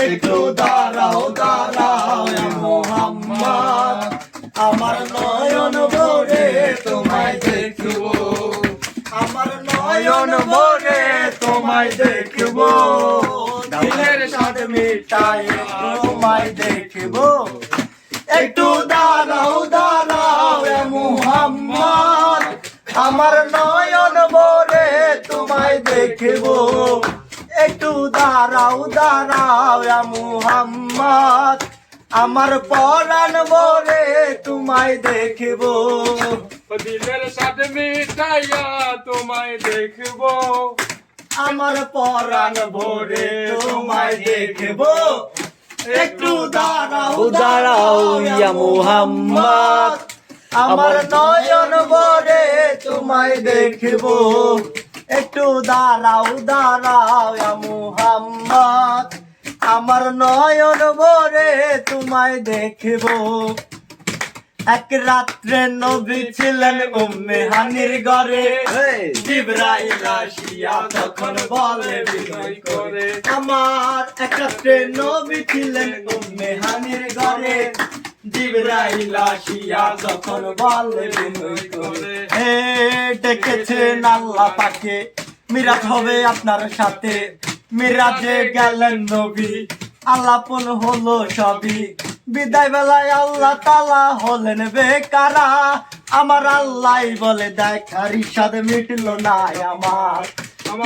একটু দাঁড়াও দাঁড়াও মুহাম্মদ, আমার নয়ন ভরে তোমায় দেখব, আমার নয়ন ভরে তোমায় দেখব, দিলের স্বাদ মিটায় তোমায় দেখব। একটু দাঁড়াও দাঁড়াও মুহাম্মদ, আমার নয়ন ভরে তোমায় দেখব, একটু দাঁড়াও দাঁড়াও মুহাম্মদ, আমার পরাণ ভরে তোমায় দেখব, দিলের স্বাদ মিটাইয়া তোমায় দেখব, আমার পরাণ ভরে তোমায় দেখব। একটু দাঁড়াও দাঁড়াও ইয়া মুহাম্মদ, আমার নয়ন ভরে তোমায় দেখব, একটু দাঁড়াও দাঁড়াও ইয়া মুহাম্মদ, আমার নয়ন ভরে তোমায় দেখব। এক রাত্রে নবী ছিলেন উম্মে হানির ঘরে, জিবরাইল আসিয়া তখন বলে বিনয় করে, আমার এক রাত্রে নবী ছিলেন উম্মে হানির ঘরে, জিবরাইল আসিয়া তখন বলে বিনয় করে, হে ডেকেছেন আল্লাহ পাকে, মিরাজ হবে আপনার সাথে, মিরাজে গেলেন নবী, আলাপন হলো সবই, বিদায় বেলায় আল্লাহ তাআলা হলেন বেকারা, আমার আল্লাহ বলে দেখার ইচ্ছা মিটলো না আমার,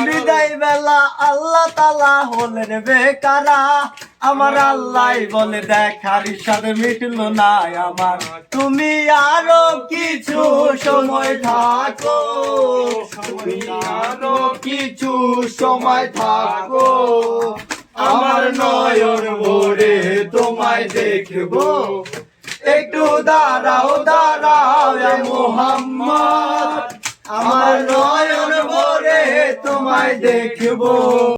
বিদায় বেলা আল্লাহ তাআলা হলেন বেকারা, আমার আল্লাহ বলে দেখার ইচ্ছা মিটলো না আমার। তুমি আরো কিছু সময় থাকো, তুমি আরো কিছু সময় থাকো, আমার নয়ন ভরে তোমায় দেখব, একটু দাঁড়াও দাঁড়াও মুহাম্মদ, আমার নয়ন ভরে তোমায় দেখব।